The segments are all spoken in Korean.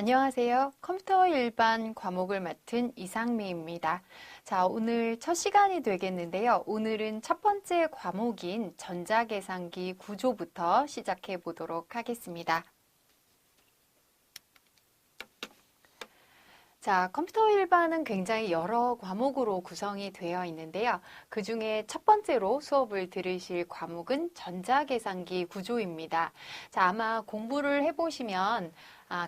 안녕하세요. 컴퓨터 일반 과목을 맡은 이상미입니다. 자, 오늘 첫 시간이 되겠는데요. 오늘은 첫 번째 과목인 전자계산기 구조부터 시작해 보도록 하겠습니다. 자, 컴퓨터 일반은 굉장히 여러 과목으로 구성이 되어 있는데요. 그 중에 첫 번째로 수업을 들으실 과목은 전자계산기 구조입니다. 자, 아마 공부를 해보시면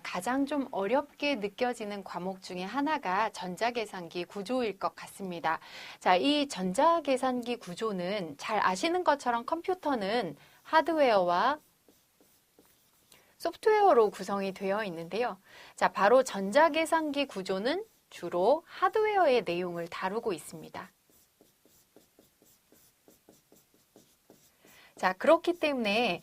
가장 좀 어렵게 느껴지는 과목 중에 하나가 전자계산기 구조일 것 같습니다. 자, 이 전자계산기 구조는 잘 아시는 것처럼 컴퓨터는 하드웨어와 소프트웨어로 구성이 되어 있는데요. 자, 바로 전자계산기 구조는 주로 하드웨어의 내용을 다루고 있습니다. 자, 그렇기 때문에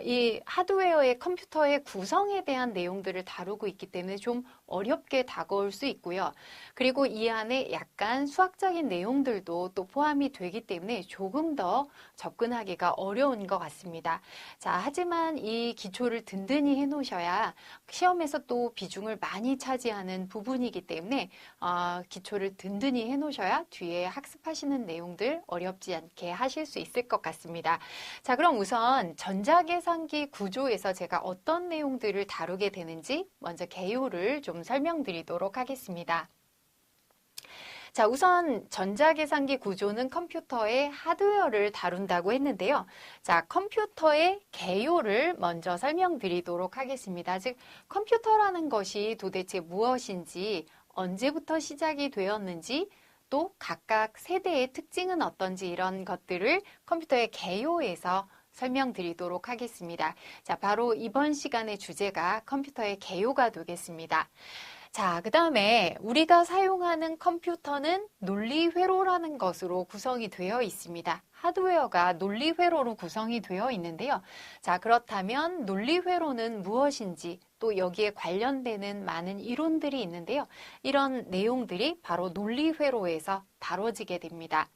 이 하드웨어의 컴퓨터의 구성에 대한 내용들을 다루고 있기 때문에 좀 어렵게 다가올 수 있고요. 그리고 이 안에 약간 수학적인 내용들도 또 포함이 되기 때문에 조금 더 접근하기가 어려운 것 같습니다. 자, 하지만 이 기초를 든든히 해놓으셔야 시험에서 또 비중을 많이 차지하는 부분이기 때문에 기초를 든든히 해놓으셔야 뒤에 학습하시는 내용들 어렵지 않게 하실 수 있을 것 같습니다. 자, 그럼 우선 전자계산기 구조에서 제가 어떤 내용들을 다루게 되는지 먼저 개요를 좀 설명드리도록 하겠습니다. 자, 우선 전자계산기 구조는 컴퓨터의 하드웨어를 다룬다고 했는데요. 자, 컴퓨터의 개요를 먼저 설명드리도록 하겠습니다. 즉, 컴퓨터라는 것이 도대체 무엇인지, 언제부터 시작이 되었는지, 또 각각 세대의 특징은 어떤지 이런 것들을 컴퓨터의 개요에서 설명드리도록 하겠습니다. 자, 바로 이번 시간의 주제가 컴퓨터의 개요가 되겠습니다. 자, 그 다음에 우리가 사용하는 컴퓨터는 논리회로라는 것으로 구성이 되어 있습니다. 하드웨어가 논리회로로 구성이 되어 있는데요. 자, 그렇다면 논리회로는 무엇인지 또 여기에 관련되는 많은 이론들이 있는데요. 이런 내용들이 바로 논리회로에서 다뤄지게 됩니다.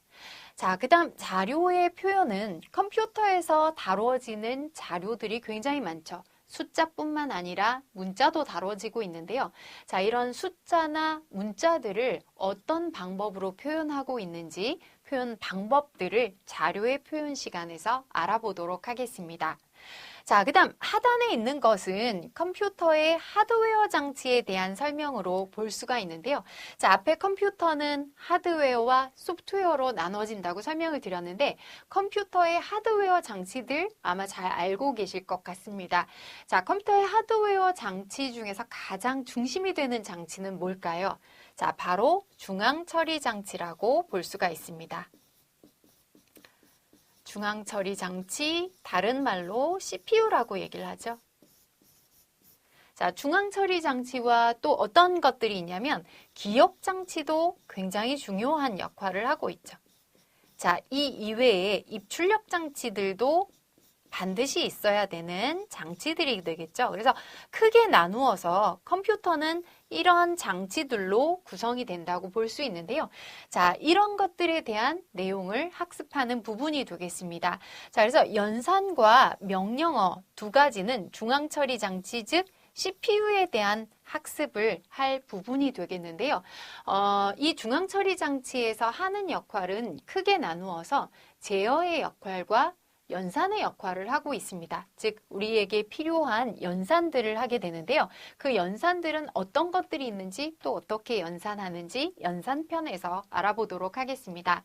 자, 그 다음 자료의 표현은 컴퓨터에서 다뤄지는 자료들이 굉장히 많죠. 숫자뿐만 아니라 문자도 다뤄지고 있는데요. 자, 이런 숫자나 문자들을 어떤 방법으로 표현하고 있는지 표현 방법들을 자료의 표현 시간에서 알아보도록 하겠습니다. 자, 그 다음 하단에 있는 것은 컴퓨터의 하드웨어 장치에 대한 설명으로 볼 수가 있는데요. 자, 앞에 컴퓨터는 하드웨어와 소프트웨어로 나눠진다고 설명을 드렸는데 컴퓨터의 하드웨어 장치들 아마 잘 알고 계실 것 같습니다. 자, 컴퓨터의 하드웨어 장치 중에서 가장 중심이 되는 장치는 뭘까요? 자, 바로 중앙처리 장치라고 볼 수가 있습니다. 중앙처리 장치, 다른 말로 CPU라고 얘기를 하죠. 자, 중앙처리 장치와 또 어떤 것들이 있냐면 기억 장치도 굉장히 중요한 역할을 하고 있죠. 자, 이 이외에 입출력 장치들도 반드시 있어야 되는 장치들이 되겠죠. 그래서 크게 나누어서 컴퓨터는 이런 장치들로 구성이 된다고 볼 수 있는데요. 자, 이런 것들에 대한 내용을 학습하는 부분이 되겠습니다. 자, 그래서 연산과 명령어 두 가지는 중앙처리 장치, 즉 CPU에 대한 학습을 할 부분이 되겠는데요. 이 중앙처리 장치에서 하는 역할은 크게 나누어서 제어의 역할과 연산의 역할을 하고 있습니다. 즉 우리에게 필요한 연산들을 하게 되는데요. 그 연산들은 어떤 것들이 있는지 또 어떻게 연산하는지 연산편에서 알아보도록 하겠습니다.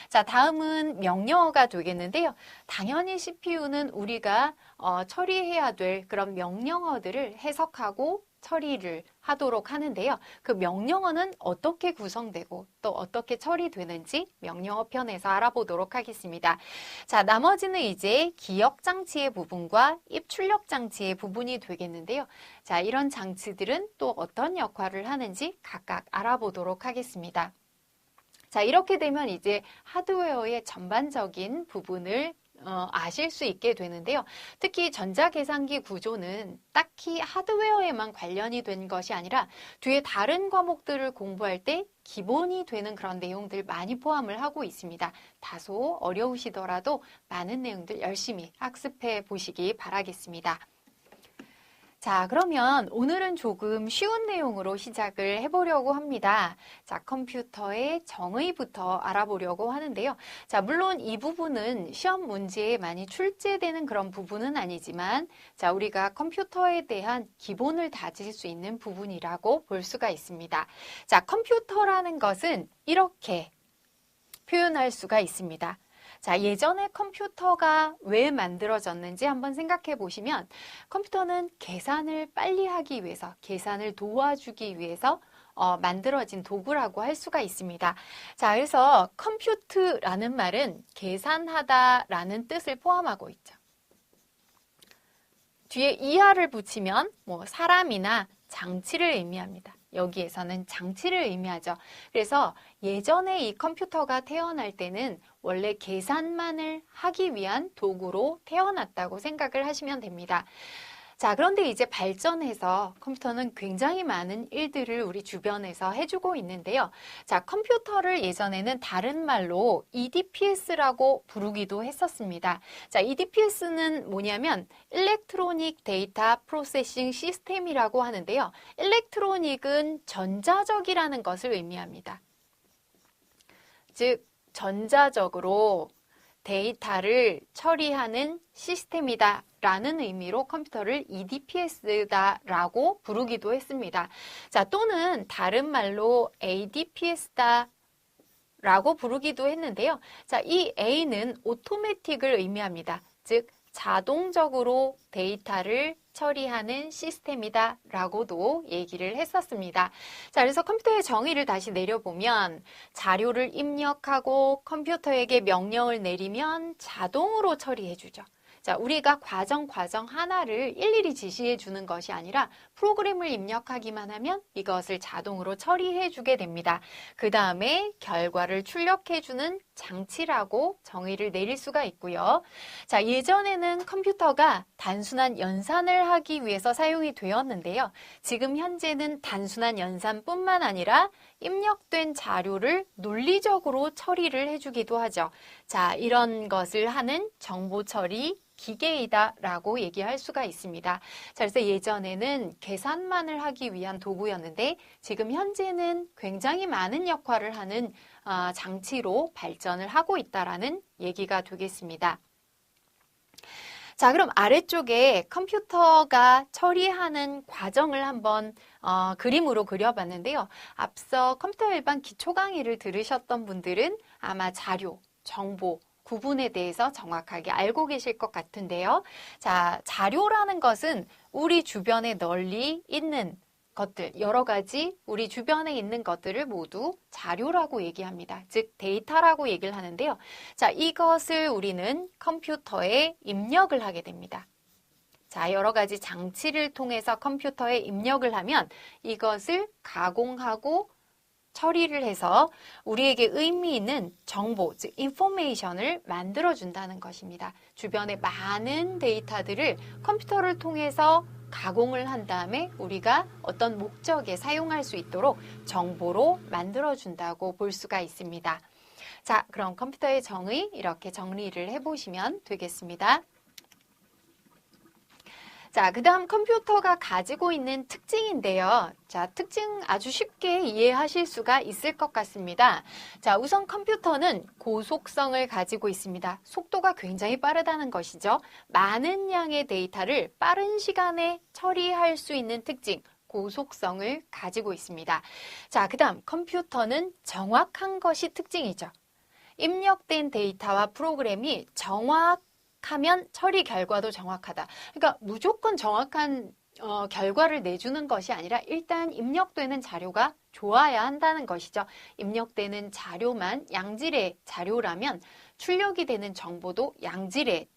자, 다음은 명령어가 되겠는데요. 당연히 CPU는 우리가 처리해야 될 그런 명령어들을 해석하고 처리를 하도록 하는데요. 그 명령어는 어떻게 구성되고 또 어떻게 처리되는지 명령어 편에서 알아보도록 하겠습니다. 자, 나머지는 이제 기억 장치의 부분과 입출력 장치의 부분이 되겠는데요. 자, 이런 장치들은 또 어떤 역할을 하는지 각각 알아보도록 하겠습니다. 자, 이렇게 되면 이제 하드웨어의 전반적인 부분을 아실 수 있게 되는데요. 특히 전자계산기 구조는 딱히 하드웨어에만 관련이 된 것이 아니라 뒤에 다른 과목들을 공부할 때 기본이 되는 그런 내용들 많이 포함을 하고 있습니다. 다소 어려우시더라도 많은 내용들 열심히 학습해 보시기 바라겠습니다. 자, 그러면 오늘은 조금 쉬운 내용으로 시작을 해보려고 합니다. 자, 컴퓨터의 정의부터 알아보려고 하는데요. 자, 물론 이 부분은 시험 문제에 많이 출제되는 그런 부분은 아니지만, 자, 우리가 컴퓨터에 대한 기본을 다질 수 있는 부분이라고 볼 수가 있습니다. 자, 컴퓨터라는 것은 이렇게 표현할 수가 있습니다. 자, 예전에 컴퓨터가 왜 만들어졌는지 한번 생각해 보시면 컴퓨터는 계산을 빨리 하기 위해서, 계산을 도와주기 위해서 만들어진 도구라고 할 수가 있습니다. 자, 그래서 컴퓨트라는 말은 계산하다라는 뜻을 포함하고 있죠. 뒤에 이하를 붙이면 뭐 사람이나 장치를 의미합니다. 여기에서는 장치를 의미하죠. 그래서 예전에 이 컴퓨터가 태어날 때는 원래 계산만을 하기 위한 도구로 태어났다고 생각을 하시면 됩니다. 자, 그런데 이제 발전해서 컴퓨터는 굉장히 많은 일들을 우리 주변에서 해주고 있는데요. 자, 컴퓨터를 예전에는 다른 말로 EDPS라고 부르기도 했었습니다. 자, EDPS는 뭐냐면 일렉트로닉 데이터 프로세싱 시스템이라고 하는데요. 일렉트로닉은 전자적이라는 것을 의미합니다. 즉, 전자적으로 데이터를 처리하는 시스템이다 라는 의미로 컴퓨터를 EDPS다라고 부르기도 했습니다. 자, 또는 다른 말로 ADPS다 라고 부르기도 했는데요. 자, 이 A는 오토매틱을 의미합니다. 즉, 자동적으로 데이터를 처리하는 시스템이다 라고도 얘기를 했었습니다. 자, 그래서 컴퓨터의 정의를 다시 내려보면 자료를 입력하고 컴퓨터에게 명령을 내리면 자동으로 처리해주죠. 자, 우리가 과정 하나를 일일이 지시해 주는 것이 아니라 프로그램을 입력하기만 하면 이것을 자동으로 처리해 주게 됩니다. 그 다음에 결과를 출력해 주는 장치라고 정의를 내릴 수가 있고요. 자, 예전에는 컴퓨터가 단순한 연산을 하기 위해서 사용이 되었는데요. 지금 현재는 단순한 연산뿐만 아니라 입력된 자료를 논리적으로 처리를 해주기도 하죠. 자, 이런 것을 하는 정보 처리 기계이다 라고 얘기할 수가 있습니다. 자, 그래서 예전에는 계산만을 하기 위한 도구였는데 지금 현재는 굉장히 많은 역할을 하는 장치로 발전을 하고 있다라는 얘기가 되겠습니다. 자, 그럼 아래쪽에 컴퓨터가 처리하는 과정을 한번 그림으로 그려봤는데요. 앞서 컴퓨터 일반 기초 강의를 들으셨던 분들은 아마 자료, 정보, 구분에 대해서 정확하게 알고 계실 것 같은데요. 자, 자료라는 것은 우리 주변에 널리 있는 것들, 여러 가지 우리 주변에 있는 것들을 모두 자료라고 얘기합니다. 즉, 데이터라고 얘기를 하는데요. 자, 이것을 우리는 컴퓨터에 입력을 하게 됩니다. 자, 여러 가지 장치를 통해서 컴퓨터에 입력을 하면 이것을 가공하고 처리를 해서 우리에게 의미 있는 정보, 즉 인포메이션을 만들어준다는 것입니다. 주변에 많은 데이터들을 컴퓨터를 통해서 가공을 한 다음에 우리가 어떤 목적에 사용할 수 있도록 정보로 만들어준다고 볼 수가 있습니다. 자, 그럼 컴퓨터의 정의 이렇게 정리를 해보시면 되겠습니다. 자, 그 다음 컴퓨터가 가지고 있는 특징인데요. 자, 특징 아주 쉽게 이해하실 수가 있을 것 같습니다. 자, 우선 컴퓨터는 고속성을 가지고 있습니다. 속도가 굉장히 빠르다는 것이죠. 많은 양의 데이터를 빠른 시간에 처리할 수 있는 특징, 고속성을 가지고 있습니다. 자, 그 다음 컴퓨터는 정확한 것이 특징이죠. 입력된 데이터와 프로그램이 하면 처리 결과도 정확하다. 그러니까 무조건 정확한 결과를 내주는 것이 아니라 일단 입력되는 자료가 좋아야 한다는 것이죠. 입력되는 자료만 양질의 자료라면 출력이 되는 정보도 양질의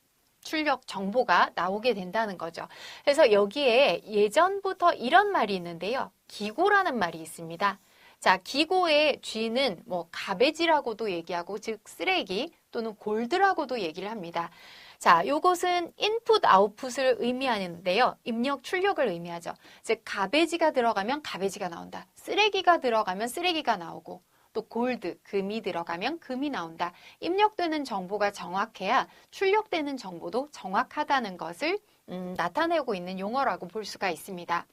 출력 정보가 나오게 된다는 거죠. 그래서 여기에 예전부터 이런 말이 있는데요. 기고라는 말이 있습니다. 자, 기고의 G는 뭐 가베지라고도 얘기하고 즉 쓰레기 또는 골드라고도 얘기를 합니다. 자, 요것은 인풋, 아웃풋을 의미하는데요. 입력, 출력을 의미하죠. 즉, 가베지가 들어가면 가베지가 나온다. 쓰레기가 들어가면 쓰레기가 나오고 또 골드, 금이 들어가면 금이 나온다. 입력되는 정보가 정확해야 출력되는 정보도 정확하다는 것을 나타내고 있는 용어라고 볼 수가 있습니다.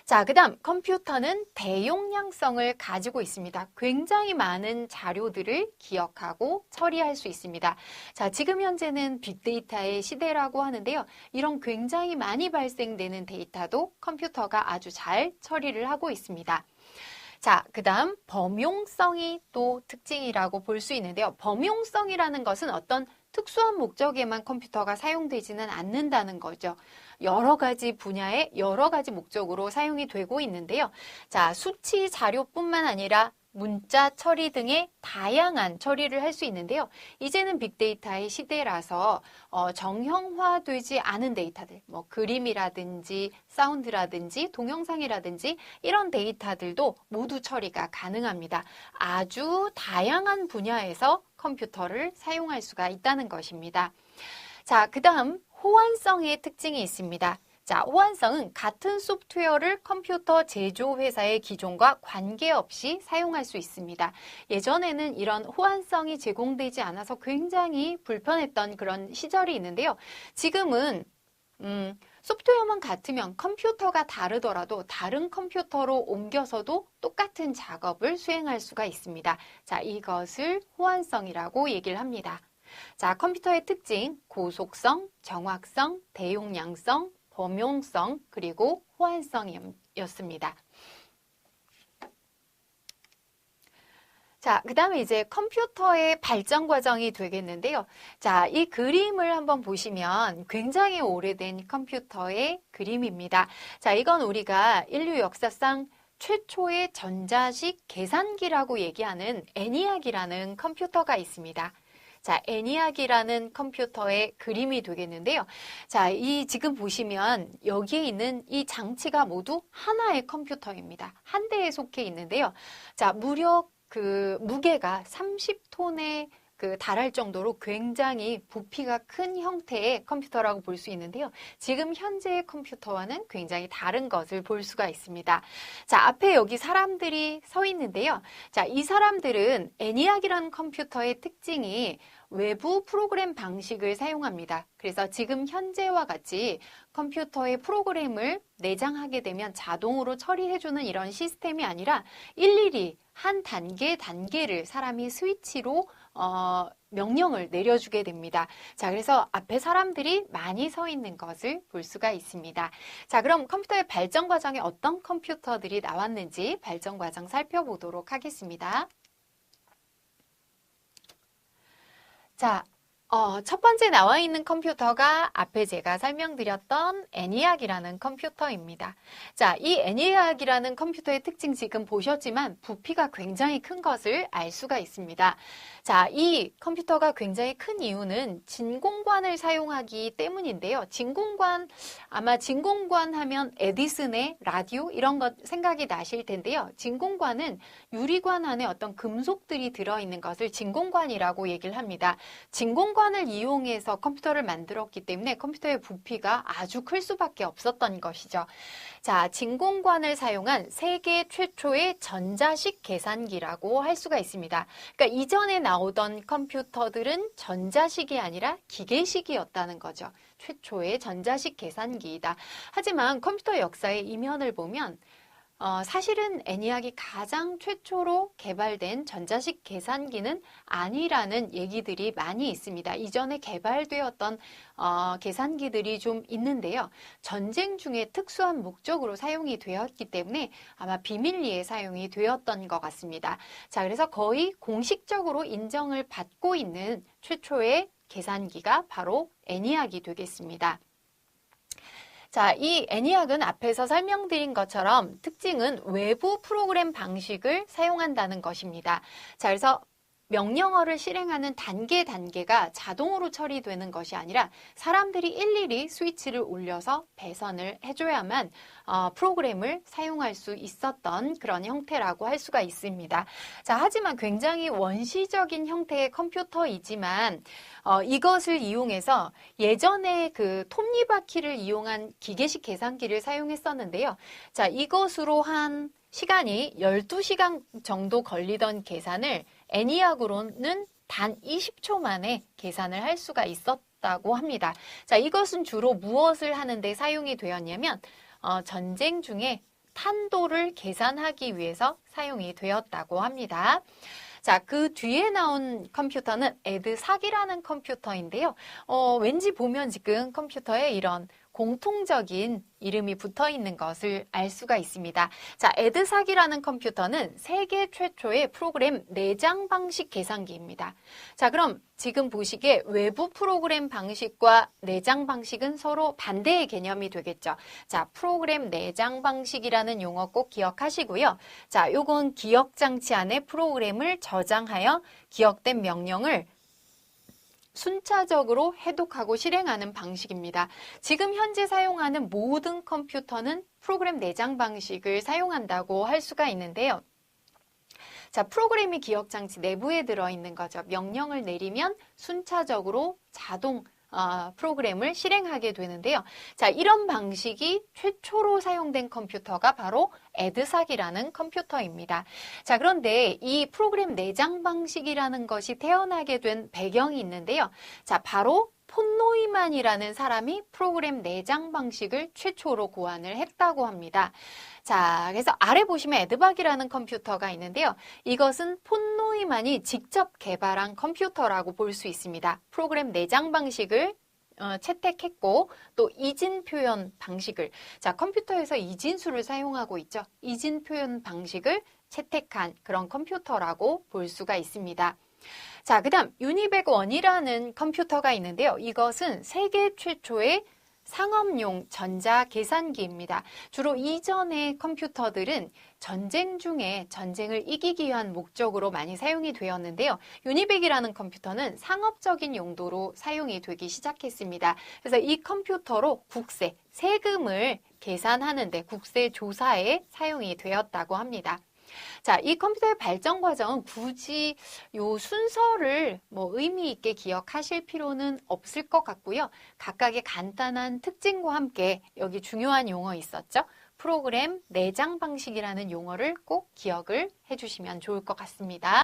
자, 그다음 컴퓨터는 대용량성을 가지고 있습니다. 굉장히 많은 자료들을 기억하고 처리할 수 있습니다. 자, 지금 현재는 빅데이터의 시대라고 하는데요. 이런 굉장히 많이 발생되는 데이터도 컴퓨터가 아주 잘 처리를 하고 있습니다. 자, 그다음 범용성이 또 특징이라고 볼 수 있는데요. 범용성이라는 것은 어떤 특수한 목적에만 컴퓨터가 사용되지는 않는다는 거죠. 여러 가지 분야에 여러 가지 목적으로 사용이 되고 있는데요. 자, 수치 자료뿐만 아니라 문자 처리 등의 다양한 처리를 할 수 있는데요. 이제는 빅데이터의 시대라서 정형화되지 않은 데이터들, 뭐 그림이라든지 사운드라든지 동영상이라든지 이런 데이터들도 모두 처리가 가능합니다. 아주 다양한 분야에서 컴퓨터를 사용할 수가 있다는 것입니다. 자, 그다음 호환성의 특징이 있습니다. 자, 호환성은 같은 소프트웨어를 컴퓨터 제조회사의 기종과 관계없이 사용할 수 있습니다. 예전에는 이런 호환성이 제공되지 않아서 굉장히 불편했던 그런 시절이 있는데요. 지금은 소프트웨어만 같으면 컴퓨터가 다르더라도 다른 컴퓨터로 옮겨서도 똑같은 작업을 수행할 수가 있습니다. 자, 이것을 호환성이라고 얘기를 합니다. 자, 컴퓨터의 특징, 고속성, 정확성, 대용량성, 범용성, 그리고 호환성이었습니다. 자, 그 다음에 이제 컴퓨터의 발전 과정이 되겠는데요. 자, 이 그림을 한번 보시면 굉장히 오래된 컴퓨터의 그림입니다. 자, 이건 우리가 인류 역사상 최초의 전자식 계산기라고 얘기하는 ENIAC이라는 컴퓨터가 있습니다. 자, ENIAC이라는 컴퓨터의 그림이 되겠는데요. 자, 이 지금 보시면 여기에 있는 이 장치가 모두 하나의 컴퓨터입니다. 한 대에 속해 있는데요. 자, 무려 그 무게가 30톤에 달할 정도로 굉장히 부피가 큰 형태의 컴퓨터라고 볼 수 있는데요. 지금 현재의 컴퓨터와는 굉장히 다른 것을 볼 수가 있습니다. 자, 앞에 여기 사람들이 서 있는데요. 자, 이 사람들은 ENIAC이라는 컴퓨터의 특징이 외부 프로그램 방식을 사용합니다. 그래서 지금 현재와 같이 컴퓨터에 프로그램을 내장하게 되면 자동으로 처리해주는 이런 시스템이 아니라 일일이 한 단계를 사람이 스위치로 명령을 내려주게 됩니다. 자, 그래서 앞에 사람들이 많이 서 있는 것을 볼 수가 있습니다. 자, 그럼 컴퓨터의 발전 과정에 어떤 컴퓨터들이 나왔는지 발전 과정 살펴보도록 하겠습니다. 자, 첫 번째 나와 있는 컴퓨터가 앞에 제가 설명드렸던 ENIAC이라는 컴퓨터입니다. 자, 이 ENIAC이라는 컴퓨터의 특징 지금 보셨지만 부피가 굉장히 큰 것을 알 수가 있습니다. 자, 이 컴퓨터가 굉장히 큰 이유는 진공관을 사용하기 때문인데요. 아마 진공관 하면 에디슨의 라디오 이런 것 생각이 나실 텐데요. 진공관은 유리관 안에 어떤 금속들이 들어있는 것을 진공관이라고 얘기를 합니다. 진공관을 이용해서 컴퓨터를 만들었기 때문에 컴퓨터의 부피가 아주 클 수밖에 없었던 것이죠. 자, 진공관을 사용한 세계 최초의 전자식 계산기라고 할 수가 있습니다. 그러니까 이전에 나오던 컴퓨터들은 전자식이 아니라 기계식이었다는 거죠. 최초의 전자식 계산기이다. 하지만 컴퓨터 역사의 이면을 보면 사실은 ENIAC이 가장 최초로 개발된 전자식 계산기는 아니라는 얘기들이 많이 있습니다. 이전에 개발되었던 계산기들이 좀 있는데요. 전쟁 중에 특수한 목적으로 사용이 되었기 때문에 아마 비밀리에 사용이 되었던 것 같습니다. 자, 그래서 거의 공식적으로 인정을 받고 있는 최초의 계산기가 바로 ENIAC이 되겠습니다. 자, 이 ENIAC은 앞에서 설명드린 것처럼 특징은 외부 프로그램 방식을 사용한다는 것입니다. 자, 그래서 명령어를 실행하는 단계가 자동으로 처리되는 것이 아니라 사람들이 일일이 스위치를 올려서 배선을 해줘야만 프로그램을 사용할 수 있었던 그런 형태라고 할 수가 있습니다. 자, 하지만 굉장히 원시적인 형태의 컴퓨터이지만 이것을 이용해서 예전에 그 톱니바퀴를 이용한 기계식 계산기를 사용했었는데요. 자, 이것으로 한 시간이 12시간 정도 걸리던 계산을 ENIAC으로는 단 20초 만에 계산을 할 수가 되었다고 합니다. 자, 이것은 주로 무엇을 하는데 사용이 되었냐면 전쟁 중에 탄도를 계산하기 위해서 사용이 되었다고 합니다. 자, 그 뒤에 나온 컴퓨터는 에드삭이라는 컴퓨터인데요. 왠지 보면 지금 컴퓨터에 이런 공통적인 이름이 붙어 있는 것을 알 수가 있습니다. 자, 에드삭이라는 컴퓨터는 세계 최초의 프로그램 내장 방식 계산기입니다. 자, 그럼 지금 보시기에 외부 프로그램 방식과 내장 방식은 서로 반대의 개념이 되겠죠. 자, 프로그램 내장 방식이라는 용어 꼭 기억하시고요. 자, 요건 기억 장치 안에 프로그램을 저장하여 기억된 명령을 순차적으로 해독하고 실행하는 방식입니다. 지금 현재 사용하는 모든 컴퓨터는 프로그램 내장 방식을 사용한다고 할 수가 있는데요. 자, 프로그램이 기억장치 내부에 들어있는 거죠. 명령을 내리면 순차적으로 자동 프로그램을 실행하게 되는데요. 자, 이런 방식이 최초로 사용된 컴퓨터가 바로 에드삭이라는 컴퓨터입니다. 자, 그런데 이 프로그램 내장 방식이라는 것이 태어나게 된 배경이 있는데요. 자, 바로 폰 노이만이라는 사람이 프로그램 내장 방식을 최초로 고안을 했다고 합니다. 자, 그래서 아래 보시면 에드박이라는 컴퓨터가 있는데요. 이것은 폰 노이만이 직접 개발한 컴퓨터라고 볼 수 있습니다. 프로그램 내장 방식을 채택했고 또 이진 표현 방식을, 자, 컴퓨터에서 이진수를 사용하고 있죠. 이진 표현 방식을 채택한 그런 컴퓨터라고 볼 수가 있습니다. 자, 그 다음 유니백 1이라는 컴퓨터가 있는데요. 이것은 세계 최초의 상업용 전자 계산기입니다. 주로 이전의 컴퓨터들은 전쟁 중에 전쟁을 이기기 위한 목적으로 많이 사용이 되었는데요. 유니백이라는 컴퓨터는 상업적인 용도로 사용이 되기 시작했습니다. 그래서 이 컴퓨터로 국세, 세금을 계산하는데 국세 조사에 사용이 되었다고 합니다. 자, 이 컴퓨터의 발전 과정은 굳이 요 순서를 의미 있게 기억하실 필요는 없을 것 같고요. 각각의 간단한 특징과 함께 여기 중요한 용어 있었죠? 프로그램 내장 방식이라는 용어를 꼭 기억을 해주시면 좋을 것 같습니다.